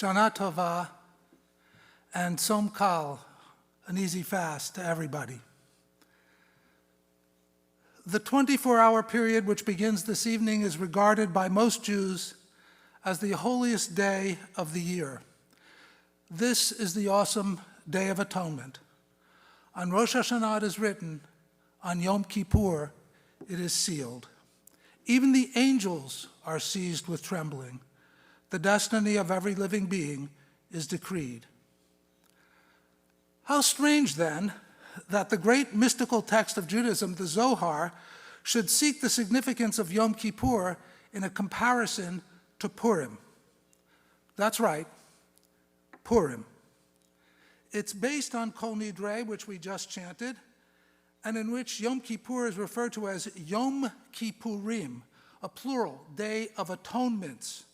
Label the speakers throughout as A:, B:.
A: Shana Tova, and Tzom Kal, an easy fast to everybody. The 24-hour period which begins this evening is regarded by most Jews as the holiest day of the year. This is the awesome Day of Atonement. On Rosh Hashanah it is written, on Yom Kippur it is sealed. Even the angels are seized with trembling. The destiny of every living being is decreed. How strange, then, that the great mystical text of Judaism, the Zohar, should seek the significance of Yom Kippur in a comparison to Purim. That's right, Purim. It's based on Kol Nidre, which we just chanted, and in which Yom Kippur is referred to as Yom Ki-Purim, a plural, Day of Atonements.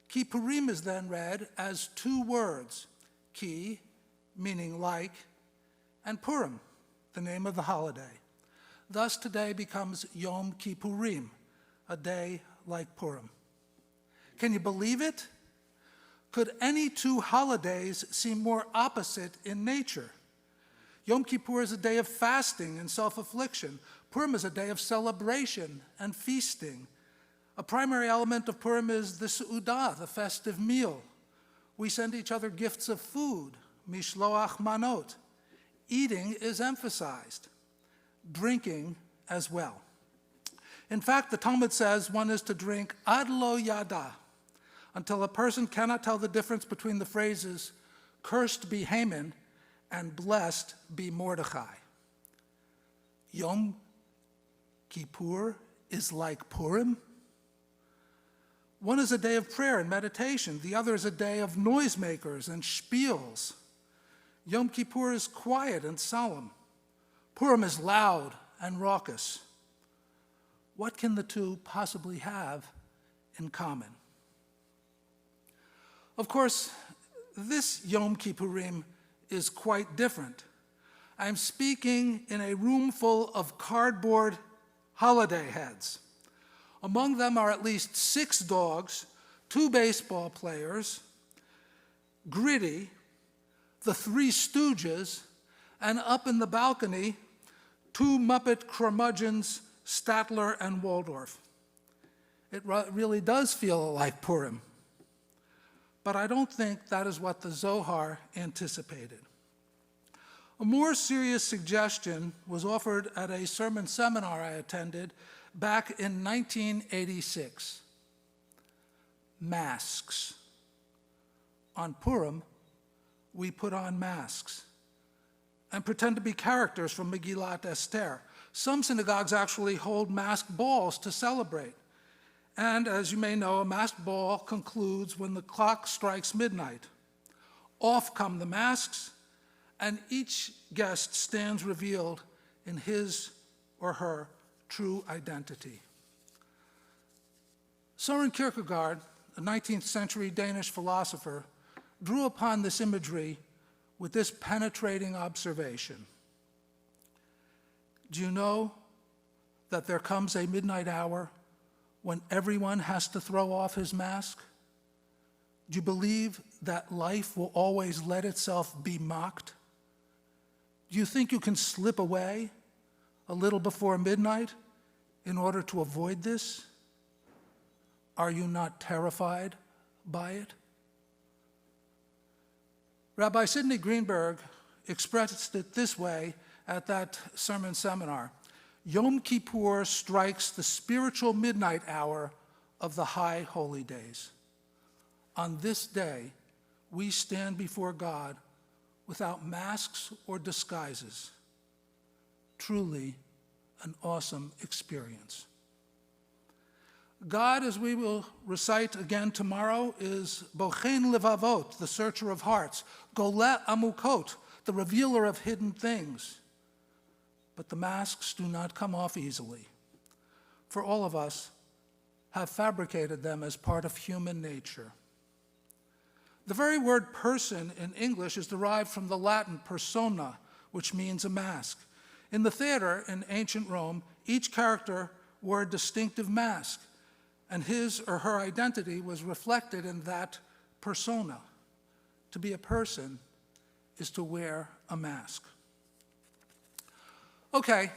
A: Ki-Purim is then read as two words, Ki, meaning like, and Purim, the name of the holiday. Thus today becomes Yom Kippurim, a day like Purim. Can you believe it? Could any two holidays seem more opposite in nature? Yom Kippur is a day of fasting and self-affliction. Purim is a day of celebration and feasting. A primary element of Purim is the Seudah, the festive meal. We send each other gifts of food, mishloach manot. Eating is emphasized, drinking as well. In fact, the Talmud says one is to drink ad lo yada, until a person cannot tell the difference between the phrases, cursed be Haman and blessed be Mordechai. Yom Kippur is like Purim. One is a day of prayer and meditation. The other is a day of noisemakers and spiels. Yom Kippur is quiet and solemn. Purim is loud and raucous. What can the two possibly have in common? Of course, this Yom Kippurim is quite different. I'm speaking in a room full of cardboard holiday heads. Among them are at least 6 dogs, 2 baseball players, Gritty, the 3 Stooges, and up in the balcony, 2 Muppet curmudgeons, Statler and Waldorf. It really does feel like Purim. But I don't think that is what the Zohar anticipated. A more serious suggestion was offered at a sermon seminar I attended back in 1986. Masks. On Purim, we put on masks and pretend to be characters from Megillat Esther. Some synagogues actually hold masked balls to celebrate. And as you may know, a masked ball concludes when the clock strikes midnight. Off come the masks, and each guest stands revealed in his or her true identity. Søren Kierkegaard, a 19th century Danish philosopher, drew upon this imagery with this penetrating observation. Do you know that there comes a midnight hour when everyone has to throw off his mask? Do you believe that life will always let itself be mocked? Do you think you can slip away a little before midnight in order to avoid this? Are you not terrified by it? Rabbi Sidney Greenberg expressed it this way at that sermon seminar. Yom Kippur strikes the spiritual midnight hour of the high holy days. On this day, we stand before God without masks or disguises. Truly an awesome experience. God, as we will recite again tomorrow, is Bochen Levavot, the searcher of hearts, Goleh Amukot, the revealer of hidden things. But the masks do not come off easily, for all of us have fabricated them as part of human nature. The very word person in English is derived from the Latin persona, which means a mask. In the theater in ancient Rome, each character wore a distinctive mask, and his or her identity was reflected in that persona. To be a person is to wear a mask. Okay,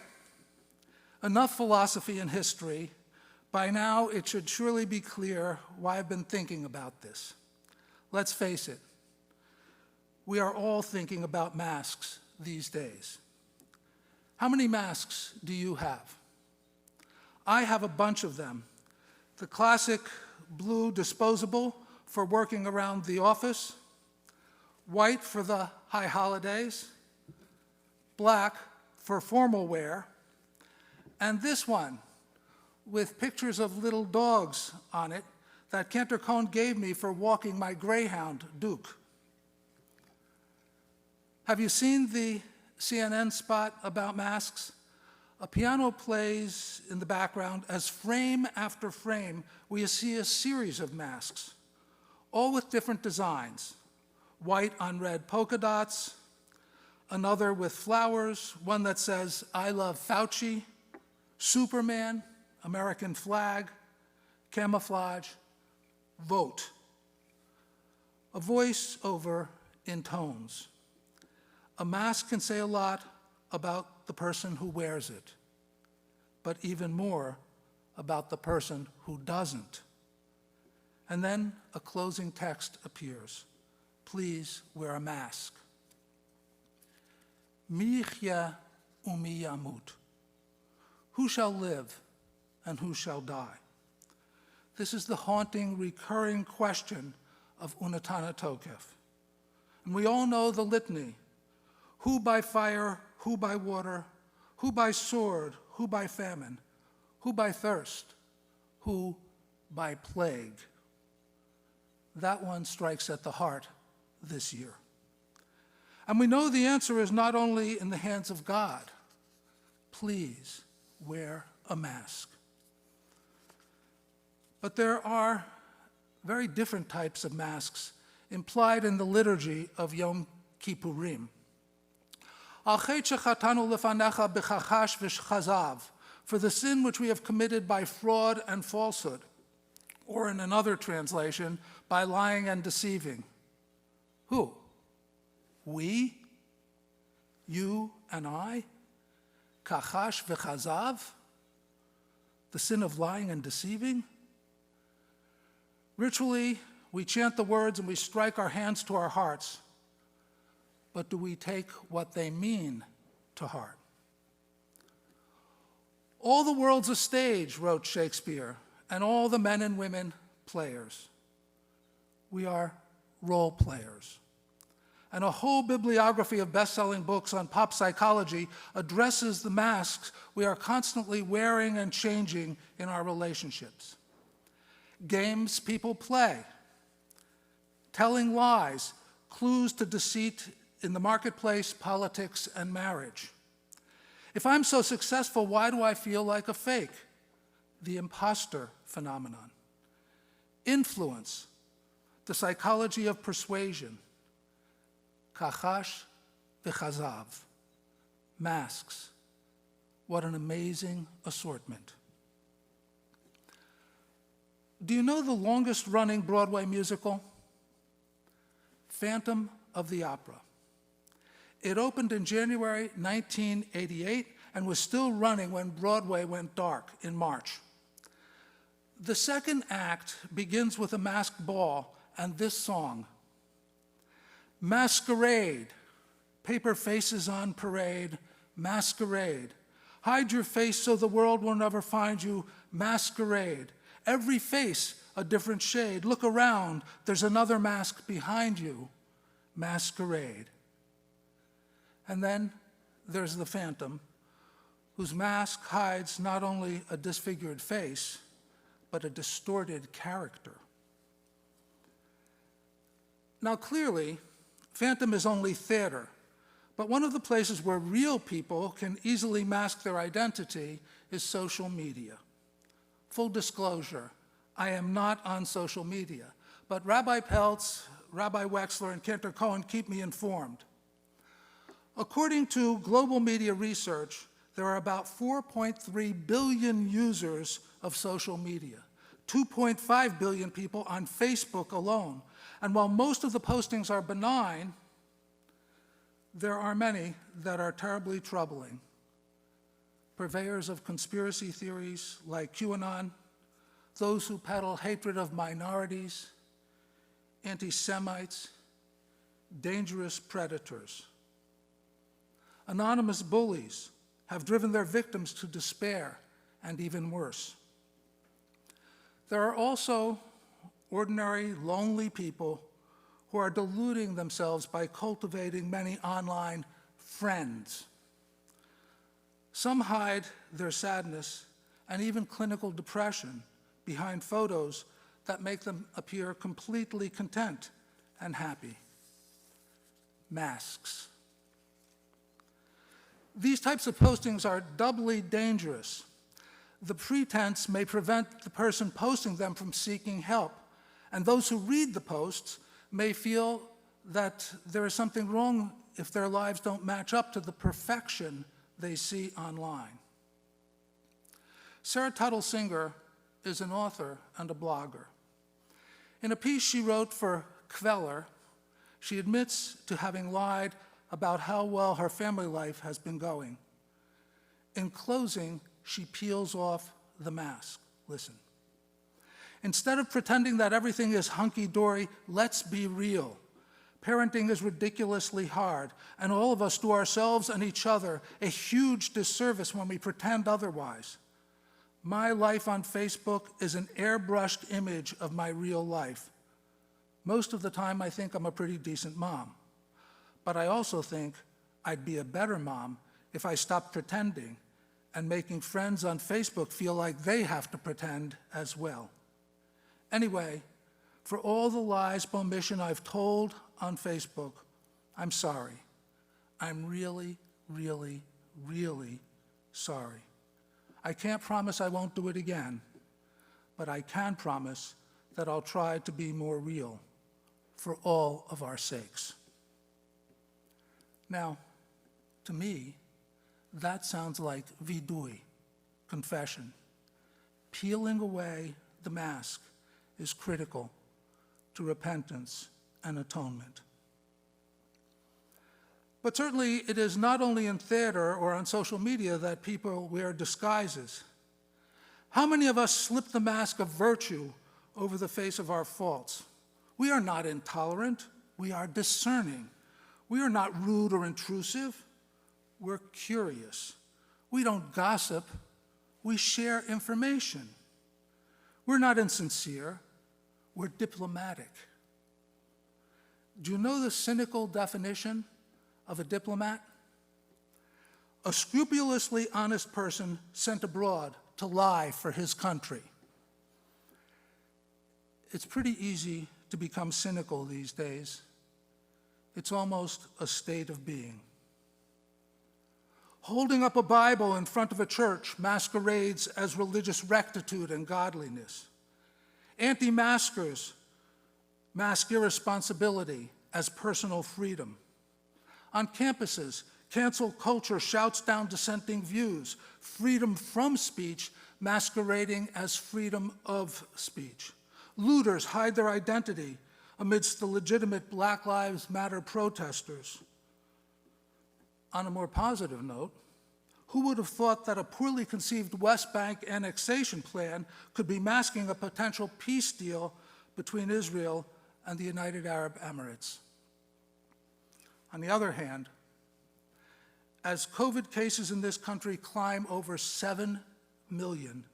A: enough philosophy and history. By now, it should surely be clear why I've been thinking about this. Let's face it, we are all thinking about masks these days. How many masks do you have? I have a bunch of them. The classic blue disposable for working around the office, white for the high holidays, black for formal wear, and this one with pictures of little dogs on it that Cantor Cohn gave me for walking my greyhound, Duke. Have you seen the CNN spot about masks? A piano plays in the background as frame after frame we see a series of masks, all with different designs. White on red polka dots, another with flowers, one that says, "I love Fauci," Superman, American flag, camouflage, vote. A voice over in tones. A mask can say a lot about the person who wears it, but even more about the person who doesn't. And then a closing text appears. Please wear a mask. Mi yihya u'mi yamut. Who shall live and who shall die? This is the haunting, recurring question of Untitled Chapter. And we all know the litany. Who by fire, who by water, who by sword, who by famine, who by thirst, who by plague. That one strikes at the heart this year. And we know the answer is not only in the hands of God. Please wear a mask. But there are very different types of masks implied in the liturgy of Yom Ki-Purim. For the sin which we have committed by fraud and falsehood, or in another translation, by lying and deceiving. Who? We? You and I? Kachash v'chazav? The sin of lying and deceiving? Ritually, we chant the words and we strike our hands to our hearts. But do we take what they mean to heart? All the world's a stage, wrote Shakespeare, and all the men and women players. We are role players. And a whole bibliography of best-selling books on pop psychology addresses the masks we are constantly wearing and changing in our relationships. Games people play, telling lies, clues to deceit in the marketplace, politics, and marriage. If I'm so successful, why do I feel like a fake? The imposter phenomenon. Influence, the psychology of persuasion. Kachash v'chazav, masks. What an amazing assortment. Do you know the longest-running Broadway musical? Phantom of the Opera. It opened in January 1988 and was still running when Broadway went dark in March. The second act begins with a masked ball and this song. Masquerade, paper faces on parade, masquerade. Hide your face so the world will never find you, masquerade. Every face a different shade. Look around, there's another mask behind you, masquerade. And then there's the phantom, whose mask hides not only a disfigured face, but a distorted character. Now clearly, Phantom is only theater, but one of the places where real people can easily mask their identity is social media. Full disclosure, I am not on social media, but Rabbi Peltz, Rabbi Wexler, and Cantor Cohen keep me informed. According to global media research, there are about 4.3 billion users of social media. 2.5 billion people on Facebook alone. And while most of the postings are benign, there are many that are terribly troubling. Purveyors of conspiracy theories like QAnon, those who peddle hatred of minorities, anti-Semites, dangerous predators. Anonymous bullies have driven their victims to despair and even worse. There are also ordinary, lonely people who are deluding themselves by cultivating many online friends. Some hide their sadness and even clinical depression behind photos that make them appear completely content and happy. Masks. These types of postings are doubly dangerous. The pretense may prevent the person posting them from seeking help, and those who read the posts may feel that there is something wrong if their lives don't match up to the perfection they see online. Sarah Tuttle Singer is an author and a blogger. In a piece she wrote for Queller, she admits to having lied about how well her family life has been going. In closing, she peels off the mask. Listen. Instead of pretending that everything is hunky-dory, let's be real. Parenting is ridiculously hard, and all of us do ourselves and each other a huge disservice when we pretend otherwise. My life on Facebook is an airbrushed image of my real life. Most of the time, I think I'm a pretty decent mom. But I also think I'd be a better mom if I stopped pretending and making friends on Facebook feel like they have to pretend as well. Anyway, for all the lies by omission I've told on Facebook, I'm sorry. I'm really, really, really sorry. I can't promise I won't do it again, but I can promise that I'll try to be more real for all of our sakes. Now, to me, that sounds like vidui, confession. Peeling away the mask is critical to repentance and atonement. But certainly it is not only in theater or on social media that people wear disguises. How many of us slip the mask of virtue over the face of our faults? We are not intolerant, we are discerning. We are not rude or intrusive, we're curious. We don't gossip, we share information. We're not insincere, we're diplomatic. Do you know the cynical definition of a diplomat? A scrupulously honest person sent abroad to lie for his country. It's pretty easy to become cynical these days. It's almost a state of being. Holding up a Bible in front of a church masquerades as religious rectitude and godliness. Anti-maskers mask irresponsibility as personal freedom. On campuses, cancel culture shouts down dissenting views, freedom from speech masquerading as freedom of speech. Looters hide their identity amidst the legitimate Black Lives Matter protesters. On a more positive note, who would have thought that a poorly conceived West Bank annexation plan could be masking a potential peace deal between Israel and the United Arab Emirates? On the other hand, as COVID cases in this country climb over 7 million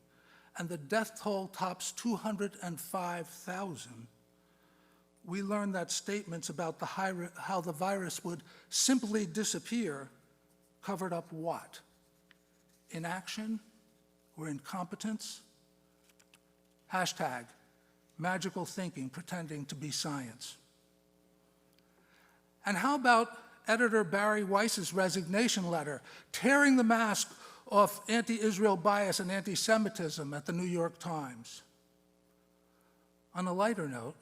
A: and the death toll tops 205,000, we learn that statements about how the virus would simply disappear covered up what? Inaction or incompetence? Hashtag magical thinking pretending to be science. And how about editor Barry Weiss's resignation letter, tearing the mask off anti-Israel bias and anti-Semitism at the New York Times? On a lighter note,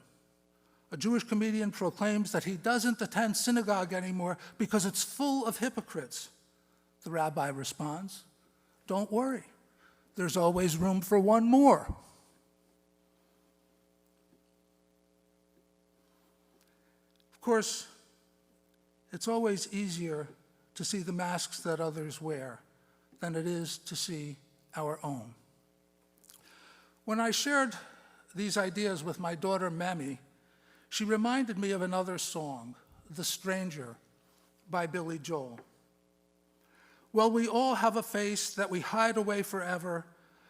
A: a Jewish comedian proclaims that he doesn't attend synagogue anymore because it's full of hypocrites. The rabbi responds, "Don't worry, there's always room for one more." Of course, it's always easier to see the masks that others wear than it is to see our own. When I shared these ideas with my daughter, Mammy, she reminded me of another song, The Stranger by Billy Joel. Well, we all have a face that we hide away forever,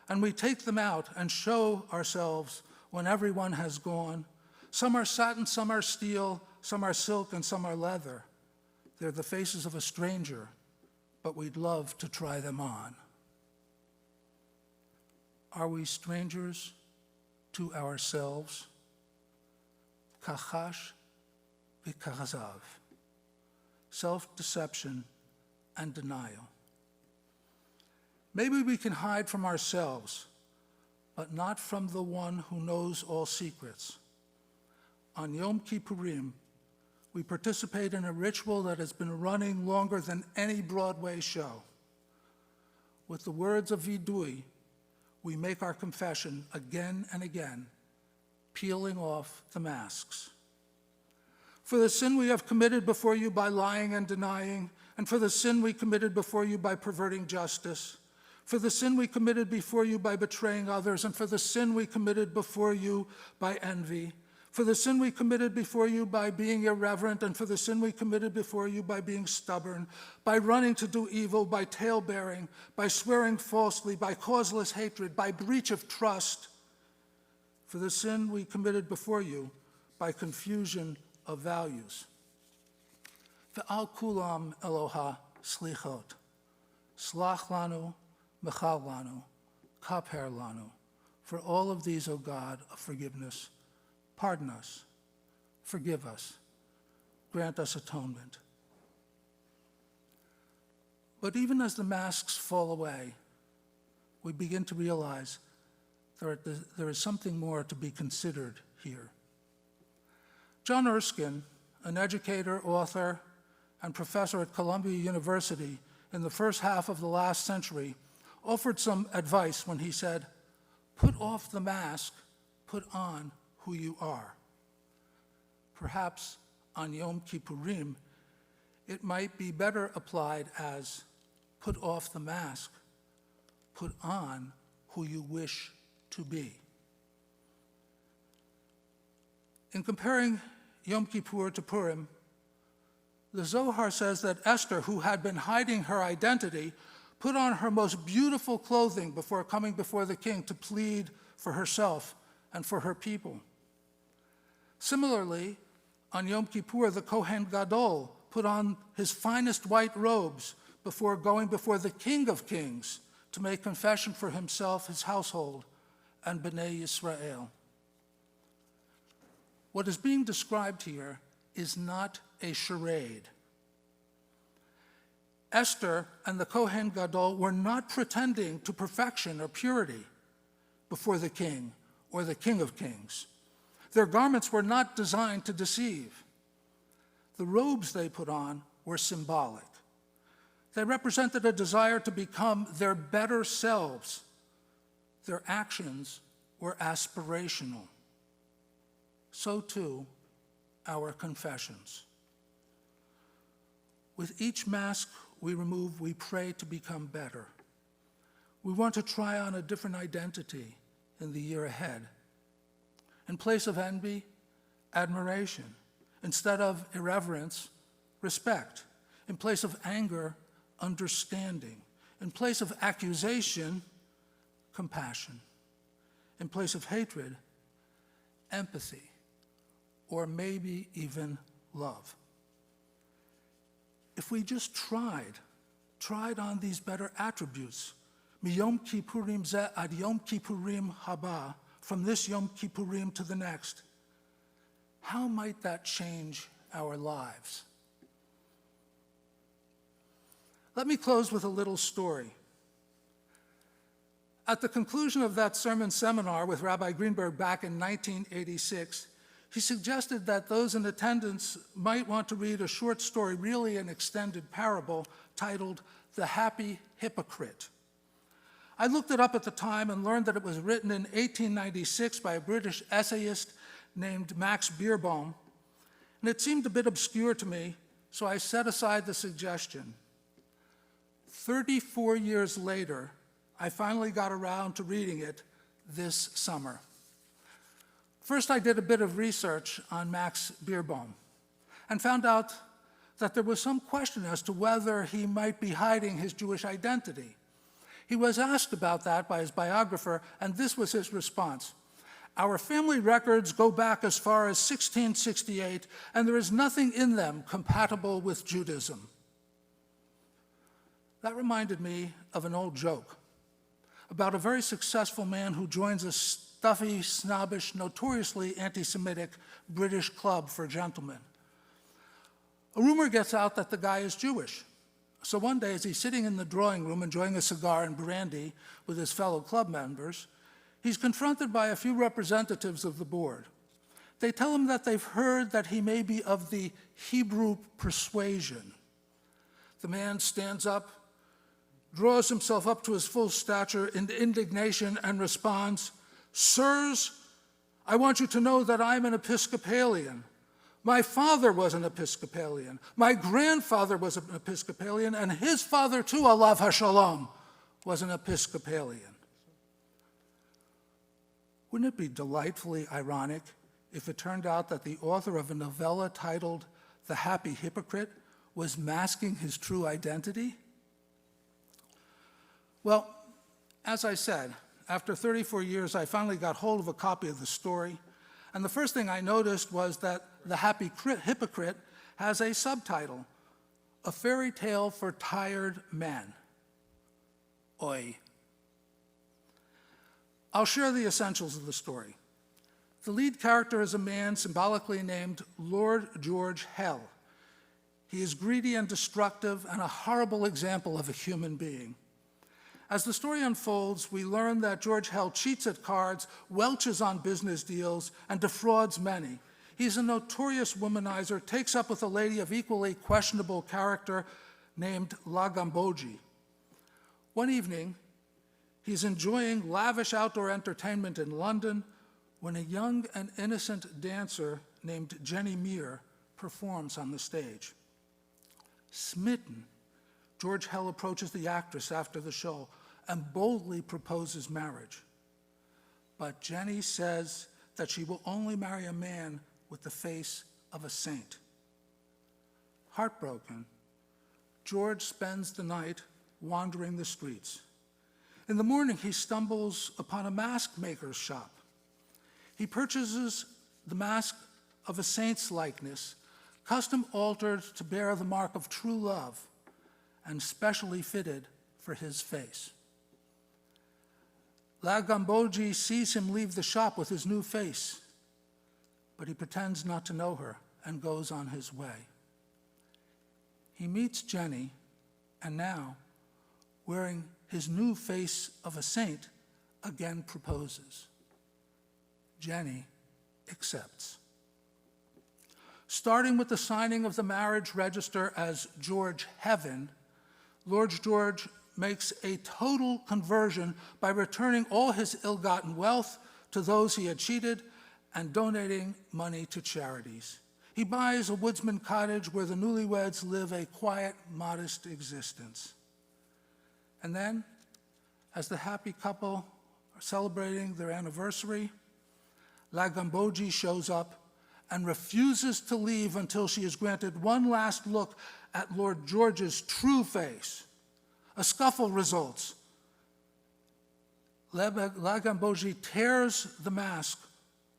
A: and we take them out and show ourselves when everyone has gone. Some are satin, some are steel, some are silk, and some are leather. They're the faces of a stranger, but we'd love to try them on. Are we strangers to ourselves? Kachash v'kachazav. Self-deception and denial. Maybe we can hide from ourselves, but not from the one who knows all secrets. On Yom Kippurim, we participate in a ritual that has been running longer than any Broadway show. With the words of Vidui, we make our confession again and again, peeling off the masks. For the sin we have committed before you by lying and denying, and for the sin we committed before you by perverting justice, for the sin we committed before you by betraying others, and for the sin we committed before you by envy, for the sin we committed before you by being irreverent, and for the sin we committed before you by being stubborn, by running to do evil, by tale-bearing, by swearing falsely, by causeless hatred, by breach of trust, for the sin we committed before you by confusion of values. Ve'al kulam Eloha slichot, slach lanu, mechal lanu, kaper lanu. For all of these, O God of forgiveness, pardon us, forgive us, grant us atonement. But even as the masks fall away, we begin to realize there is something more to be considered here. John Erskine, an educator, author, and professor at Columbia University in the first half of the last century, offered some advice when he said, "Put off the mask, put on who you are." Perhaps on Yom Kippurim, it might be better applied as, put off the mask, put on who you wish to be. In comparing Yom Kippur to Purim, the Zohar says that Esther, who had been hiding her identity, put on her most beautiful clothing before coming before the king to plead for herself and for her people. Similarly, on Yom Kippur, the Kohen Gadol put on his finest white robes before going before the King of Kings to make confession for himself, his household, and Bnei Yisrael. What is being described here is not a charade. Esther and the Kohen Gadol were not pretending to perfection or purity before the king or the King of Kings. Their garments were not designed to deceive. The robes they put on were symbolic. They represented a desire to become their better selves. Their actions were aspirational. So too, our confessions. With each mask we remove, we pray to become better. We want to try on a different identity in the year ahead. In place of envy, admiration. Instead of irreverence, respect. In place of anger, understanding. In place of accusation, compassion. In place of hatred, empathy, or maybe even love. If we just tried on these better attributes, miyom kippurim zeh ad yom kippurim haba, from this Yom Kippurim to the next, how might that change our lives? Let me close with a little story. At the conclusion of that sermon seminar with Rabbi Greenberg back in 1986, he suggested that those in attendance might want to read a short story, really an extended parable, titled The Happy Hypocrite. I looked it up at the time and learned that it was written in 1896 by a British essayist named Max Beerbohm, and it seemed a bit obscure to me, so I set aside the suggestion. 34 years later, I finally got around to reading it this summer. First, I did a bit of research on Max Beerbohm and found out that there was some question as to whether he might be hiding his Jewish identity. He was asked about that by his biographer, and this was his response. Our family records go back as far as 1668, and there is nothing in them compatible with Judaism. That reminded me of an old joke about a very successful man who joins a stuffy, snobbish, notoriously anti-Semitic British club for gentlemen. A rumor gets out that the guy is Jewish. So one day, as he's sitting in the drawing room enjoying a cigar and brandy with his fellow club members, he's confronted by a few representatives of the board. They tell him that they've heard that he may be of the Hebrew persuasion. The man stands up, draws himself up to his full stature in indignation, and responds, "Sirs, I want you to know that I'm an Episcopalian. My father was an Episcopalian. My grandfather was an Episcopalian, and his father too, alav hashalom, was an Episcopalian." Wouldn't it be delightfully ironic if it turned out that the author of a novella titled The Happy Hypocrite was masking his true identity? Well, as I said, after 34 years, I finally got hold of a copy of the story, and the first thing I noticed was that The Happy Hypocrite has a subtitle, A Fairy Tale for Tired Men. Oi. I'll share the essentials of the story. The lead character is a man symbolically named Lord George Hell. He is greedy and destructive and a horrible example of a human being. As the story unfolds, we learn that George Hell cheats at cards, welches on business deals, and defrauds many. He's a notorious womanizer, takes up with a lady of equally questionable character named La Gambogi. One evening, he's enjoying lavish outdoor entertainment in London when a young and innocent dancer named Jenny Meir performs on the stage. Smitten, George Hell approaches the actress after the show and boldly proposes marriage. But Jenny says that she will only marry a man with the face of a saint. Heartbroken, George spends the night wandering the streets. In the morning, he stumbles upon a mask maker's shop. He purchases the mask of a saint's likeness, custom altered to bear the mark of true love, and specially fitted for his face. La Gambogi sees him leave the shop with his new face, but he pretends not to know her and goes on his way. He meets Jenny, and now, wearing his new face of a saint, again proposes. Jenny accepts. Starting with the signing of the marriage register as George Heaven, Lord George makes a total conversion by returning all his ill-gotten wealth to those he had cheated and donating money to charities. He buys a woodsman cottage where the newlyweds live a quiet, modest existence. And then, as the happy couple are celebrating their anniversary, La Gambogi shows up and refuses to leave until she is granted one last look at Lord George's true face. A scuffle results. La Gambogi tears the mask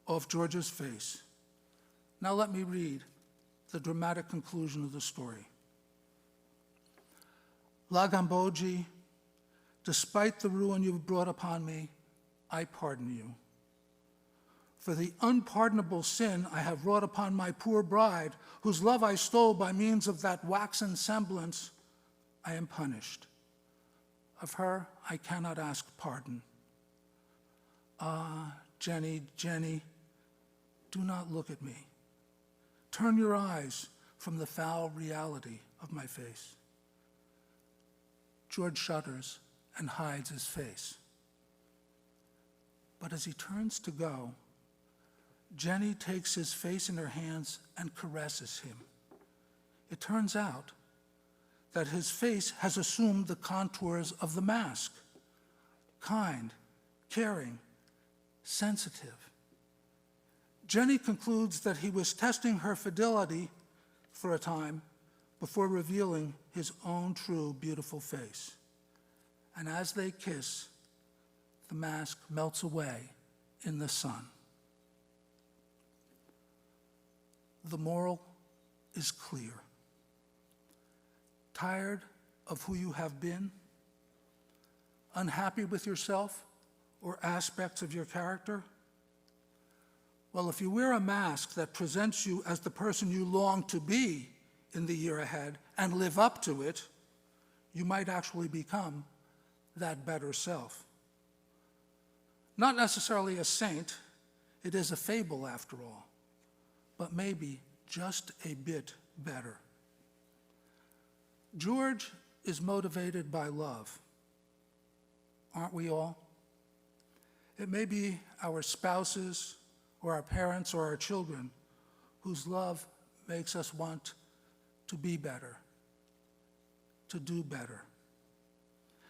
A: off George's face. Now let me read the dramatic conclusion of the story. La Gambogi, despite the ruin you've brought upon me, I pardon you. For the unpardonable sin I have wrought upon my poor bride, whose love I stole by means of that waxen semblance, I am punished. Of her I cannot ask pardon. Ah, Jenny, Jenny, do not look at me. Turn your eyes from the foul reality of my face. George shudders and hides his face. But as he turns to go, Jenny takes his face in her hands and caresses him. It turns out that his face has assumed the contours of the mask: kind, caring, sensitive. Jenny concludes that he was testing her fidelity for a time before revealing his own true, beautiful face. And as they kiss, the mask melts away in the sun. The moral is clear. Tired of who you have been? Unhappy with yourself or aspects of your character? Well, if you wear a mask that presents you as the person you long to be in the year ahead and live up to it, you might actually become that better self. Not necessarily a saint, it is a fable after all, but maybe just a bit better. George is motivated by love. Aren't we all? It may be our spouses or our parents or our children whose love makes us want to be better, to do better.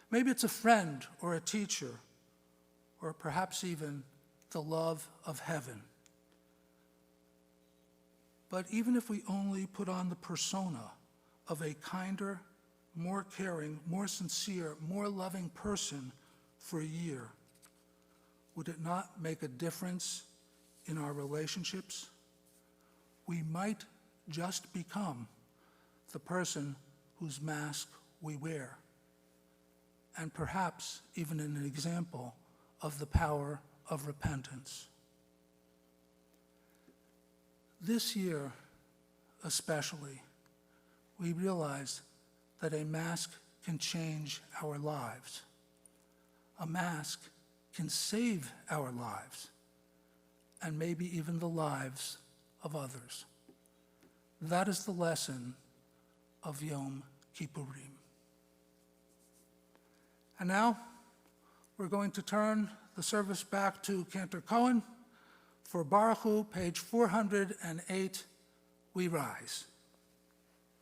A: Maybe it's a friend or a teacher, or perhaps even the love of heaven. But even if we only put on the persona of a kinder, more caring, more sincere, more loving person for a year, would it not make a difference in our relationships? We might just become the person whose mask we wear, and perhaps even an example of the power of repentance. This year, especially, we realize that a mask can change our lives. A mask can save our lives, and maybe even the lives of others. That is the lesson of Yom Kippurim. And now, we're going to turn the service back to Cantor Cohen. For Baruch Hu, page 408, we rise.